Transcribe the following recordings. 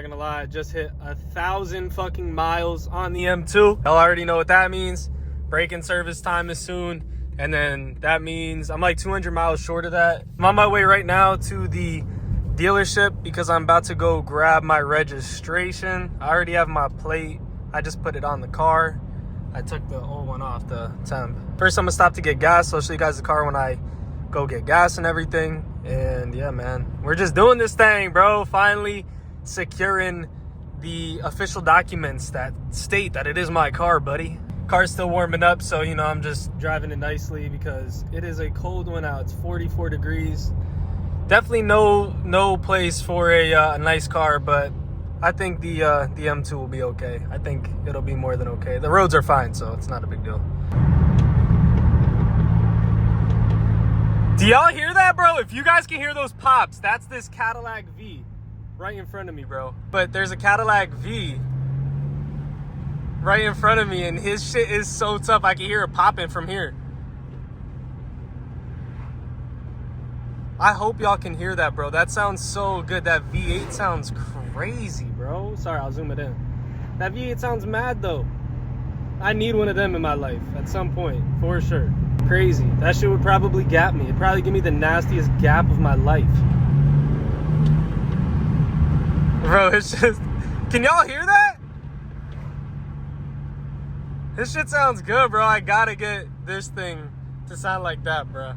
not gonna lie, I just hit 1,000 fucking miles on the M2. Y'all already know what that means. Break-in service time is soon. And then that means I'm like 200 miles short of that. I'm on my way right now to the dealership because I'm about to go grab my registration. I already have my plate. I just put it on the car. I took the old one off, the temp. First, I'm gonna stop to get gas. So I'll show you guys the car when I go get gas and everything. And yeah, man, we're just doing this thing, bro. Finally securing the official documents that state that it is my car, buddy. Car's still warming up, so you know, I'm just driving it nicely because it is a cold one out. It's 44 degrees. Definitely no place for a nice car, but I think the M2 will be okay. I think it'll be more than okay. The roads are fine, so it's not a big deal. Do y'all hear that, bro? If you guys can hear those pops, that's this Cadillac V right in front of me, bro. But there's a Cadillac V right in front of me, and his shit is so tough. I can hear it popping from here. I hope y'all can hear that, bro. That sounds so good. That V8 sounds crazy, bro. Sorry, I'll zoom it in. That V8 sounds mad, though. I need one of them in my life at some point, for sure. Crazy. That shit would probably gap me. It'd probably give me the nastiest gap of my life. Bro, it's just... Can y'all hear that? This shit sounds good, bro. I gotta get this thing to sound like that, bro.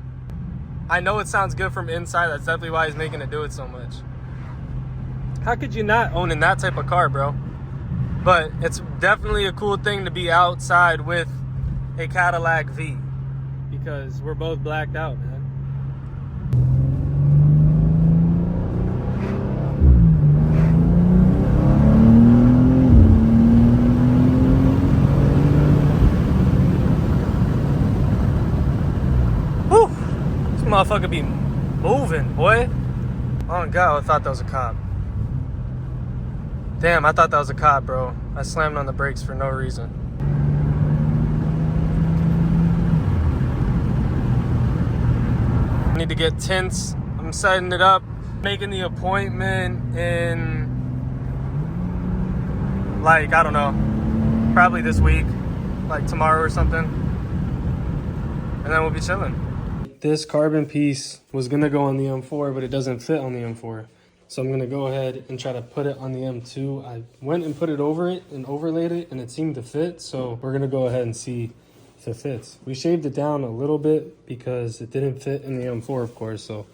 I know it sounds good from inside. That's definitely why he's making it do it so much. How could you not own in that type of car, bro? But it's definitely a cool thing to be outside with a Cadillac V. Because we're both blacked out, man. Whew! This motherfucker be moving, boy. Oh God, I thought that was a cop. Damn, I thought that was a cop, bro. I slammed on the brakes for no reason. I need to get tints. I'm setting it up, making the appointment in, like, I don't know, probably this week, like tomorrow or something. And then we'll be chilling. This carbon piece was gonna go on the M4, but it doesn't fit on the M4. So I'm gonna go ahead and try to put it on the M2. I went and put it over it and overlaid it, and it seemed to fit. So we're gonna go ahead and see if it fits. We shaved it down a little bit because it didn't fit in the M4, of course. So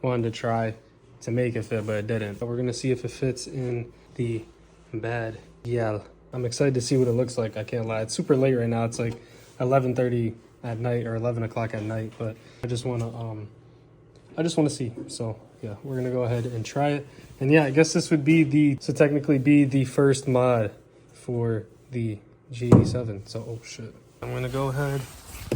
wanted to try to make it fit, but it didn't. But we're gonna see if it fits in the bad. Yeah, I'm excited to see what it looks like. I can't lie. It's super late right now. It's like 11:30 at night or 11 o'clock at night. But I just wanna see. So yeah, we're gonna go ahead and try it. And yeah, I guess this would be technically be the first mod for the G87. So, oh shit. I'm gonna go ahead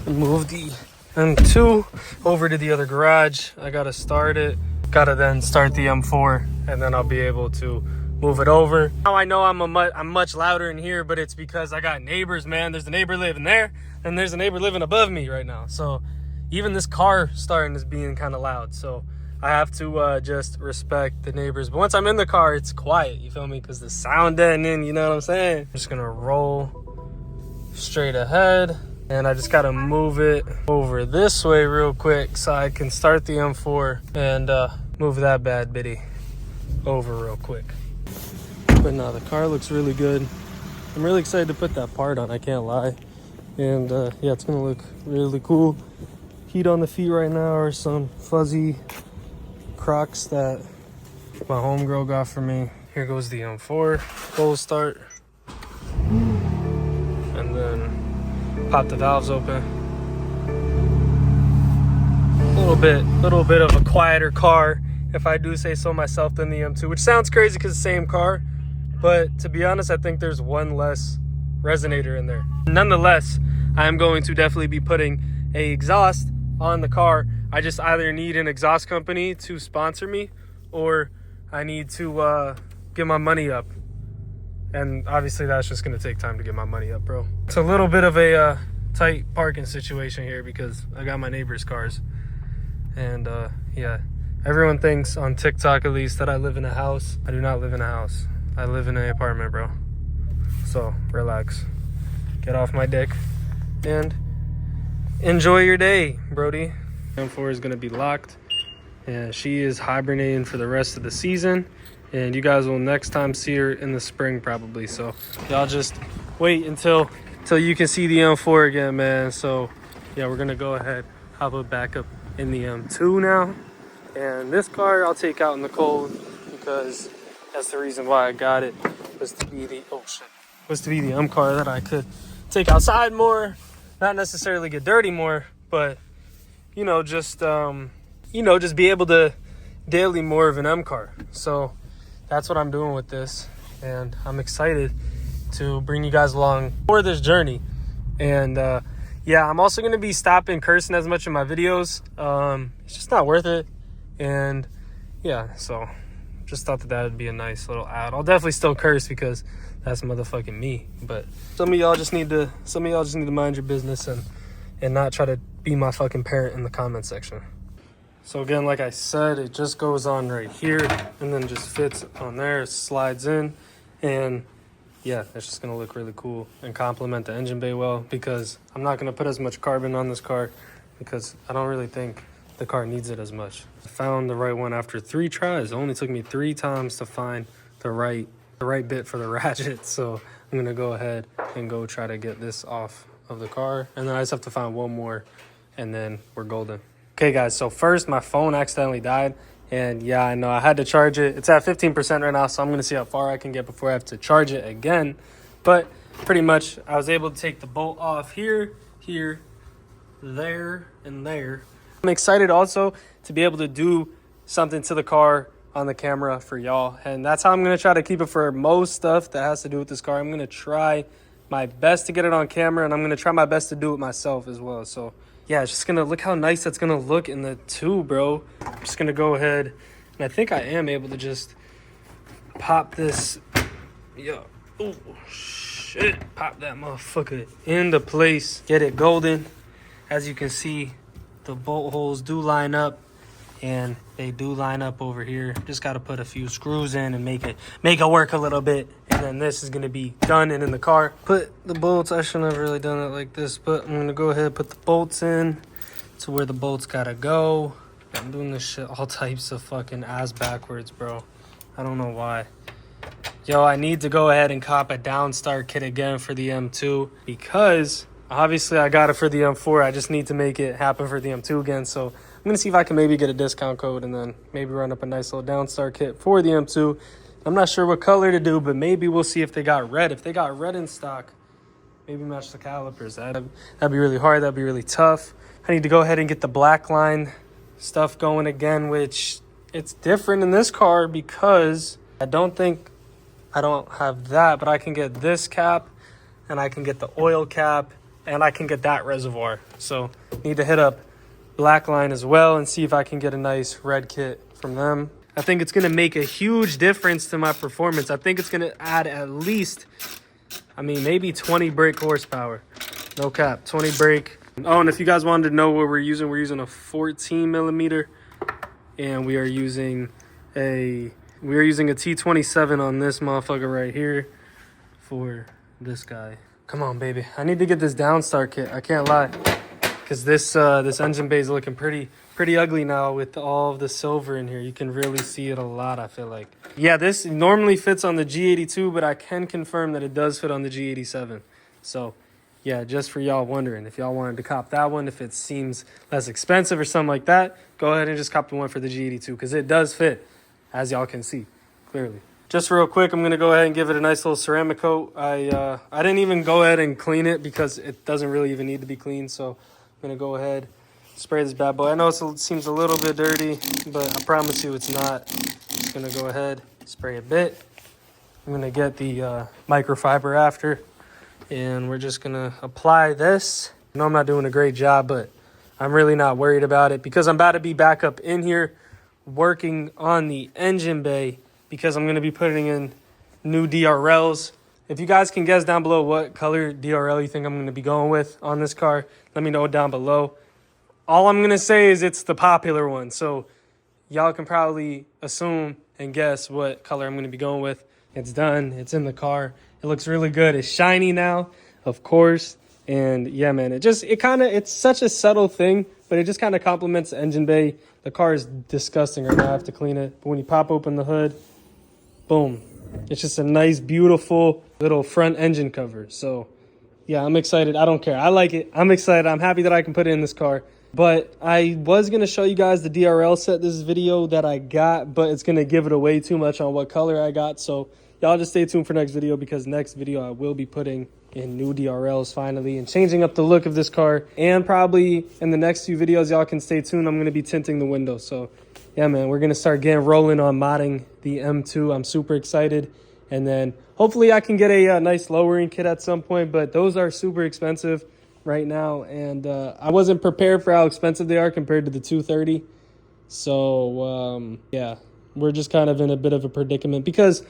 and move the M2 over to the other garage. I gotta start it. Gotta then start the M4, and then I'll be able to move it over. Now I know I'm much louder in here, but it's because I got neighbors, man. There's a neighbor living there, and there's a neighbor living above me right now. So even this car starting is being kind of loud. So I have to just respect the neighbors. But once I'm in the car, it's quiet, you feel me? Because the sound deadened in, you know what I'm saying? I'm just gonna roll straight ahead, and I just gotta move it over this way real quick so I can start the M4 and move that bad bitty over real quick. But no, the car looks really good. I'm really excited to put that part on, I can't lie. And yeah, it's gonna look really cool. Heat on the feet right now are some fuzzy Crocs that my homegirl got for me. Here goes the M4 full start, and then pop the valves open. Little bit of a quieter car, if I do say so myself, than the M2, which sounds crazy because it's the same car, but to be honest, I think there's one less resonator in there. Nonetheless, I am going to definitely be putting a exhaust on the car. I just either need an exhaust company to sponsor me, or I need to get my money up. And obviously that's just gonna take time to get my money up, bro. It's a little bit of a tight parking situation here because I got my neighbor's cars. And yeah, everyone thinks on TikTok at least that I live in a house. I do not live in a house. I live in an apartment, bro. So relax. Get off my dick and enjoy your day, Brody. M4 is gonna be locked, and she is hibernating for the rest of the season. And you guys will next time see her in the spring probably. So y'all just wait until you can see the M4 again, man. So yeah, we're gonna go ahead, hop it back up in the M2 now. And this car I'll take out in the cold because that's the reason why I got it, was to be the M car that I could take outside more, not necessarily get dirty more, but you know, just be able to daily more of an M car. So that's what I'm doing with this, and I'm excited to bring you guys along for this journey. And yeah, I'm also going to be stopping cursing as much in my videos. It's just not worth it. And yeah, so just thought that would be a nice little ad. I'll definitely still curse because that's motherfucking me. But some of y'all just need to mind your business and not try to be my fucking parent in the comment section. So again, like I said, it just goes on right here and then just fits on there, slides in, and yeah, it's just gonna look really cool and complement the engine bay well, because I'm not gonna put as much carbon on this car because I don't really think the car needs it as much. I found the right one after 3 tries. It only took me 3 times to find the right bit for the ratchet. So I'm gonna go ahead and go try to get this off of the car, and then I just have to find one more and then we're golden. Okay guys, so first my phone accidentally died, and yeah, I know I had to charge it. It's at 15% right now, so I'm gonna see how far I can get before I have to charge it again. But pretty much I was able to take the bolt off here, there, and there. I'm excited also to be able to do something to the car on the camera for y'all, and that's how I'm gonna try to keep it for most stuff that has to do with this car. I'm gonna try my best to get it on camera, and I'm gonna try my best to do it myself as well. So yeah, it's just gonna look how nice that's gonna look in the 2, bro. I'm just gonna go ahead, and I think I am able to just pop this. Yo, oh shit, pop that motherfucker into place, get it golden. As you can see, the bolt holes do line up, and they do line up over here. Just got to put a few screws in and make it work a little bit, and then this is going to be done and in the car. Put the bolts, I shouldn't have really done it like this, but I'm going to go ahead and put the bolts in to where the bolts got to go. I'm doing this shit all types of fucking ass backwards, bro. I don't know why. Yo, I need to go ahead and cop a downstart kit again for the M2, because obviously I got it for the M4. I just need to make it happen for the M2 again. So I'm going to see if I can maybe get a discount code and then maybe run up a nice little downstart kit for the M2. I'm not sure what color to do, but maybe we'll see if they got red. If they got red in stock, maybe match the calipers. That'd be really hard. That'd be really tough. I need to go ahead and get the black line stuff going again, which it's different in this car because I don't have that, but I can get this cap, and I can get the oil cap, and I can get that reservoir. So need to hit up Blackline as well and see if I can get a nice red kit from them. I think it's going to make a huge difference to my performance. I think it's going to add at least, maybe 20 brake horsepower. No cap, 20 brake. Oh, and if you guys wanted to know what we're using a 14 millimeter, and we are using a T27 on this motherfucker right here for this guy. Come on, baby. I need to get this downstart kit. I can't lie, because this engine bay is looking pretty ugly now with all of the silver in here. You can really see it a lot, I feel like. Yeah, this normally fits on the G82, but I can confirm that it does fit on the G87. So yeah, just for y'all wondering, if y'all wanted to cop that one, if it seems less expensive or something like that, go ahead and just cop the one for the G82, because it does fit, as y'all can see clearly. Just real quick, I'm going to go ahead and give it a nice little ceramic coat. I didn't even go ahead and clean it because it doesn't really even need to be cleaned. So I'm going to go ahead, spray this bad boy. I know it seems a little bit dirty, but I promise you it's not. Just going to go ahead, spray a bit. I'm going to get the microfiber after, and we're just going to apply this. I know I'm not doing a great job, but I'm really not worried about it because I'm about to be back up in here working on the engine bay, because I'm going to be putting in new DRLs. If you guys can guess down below what color DRL you think I'm going to be going with on this car, let me know down below. All I'm going to say is it's the popular one. So y'all can probably assume and guess what color I'm going to be going with. It's done. It's in the car. It looks really good. It's shiny now, of course. And yeah, man, it's such a subtle thing, but it just kind of complements the engine bay. The car is disgusting right now. I have to clean it. But when you pop open the hood, boom. It's just a nice, beautiful little front engine cover. So yeah, I'm excited. I don't care. I like it. I'm excited. I'm happy that I can put it in this car. But I was going to show you guys the DRL set this video that I got, but it's going to give it away too much on what color I got. So y'all just stay tuned for next video, because next video I will be putting in new DRLs finally and changing up the look of this car. And probably in the next few videos, y'all can stay tuned. I'm going to be tinting the windows. So yeah, man, we're going to start getting rolling on modding the M2. I'm super excited. And then hopefully I can get a nice lowering kit at some point, but those are super expensive right now, and I wasn't prepared for how expensive they are compared to the 230. So yeah, we're just kind of in a bit of a predicament, because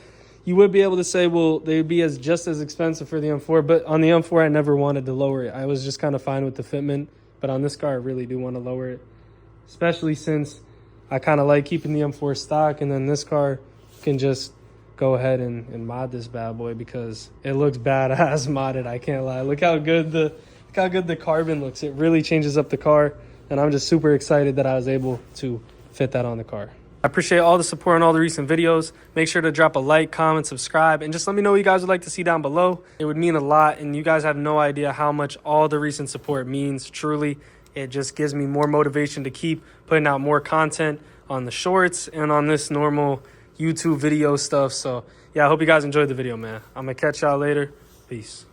you would be able to say, well, they'd be just as expensive for the M4, but on the M4 I never wanted to lower it. I was just kind of fine with the fitment, but on this car I really do want to lower it, especially since I kind of like keeping the M4 stock, and then this car can just go ahead and mod this bad boy, because it looks badass modded. I can't lie. Look how good the carbon looks. It really changes up the car, and I'm just super excited that I was able to fit that on the car. I appreciate all the support on all the recent videos. Make sure to drop a like, comment, subscribe, and just let me know what you guys would like to see down below. It would mean a lot, and you guys have no idea how much all the recent support means. Truly, it just gives me more motivation to keep putting out more content on the shorts and on this normal YouTube video stuff. So yeah, I hope you guys enjoyed the video, man. I'm gonna catch y'all later. Peace.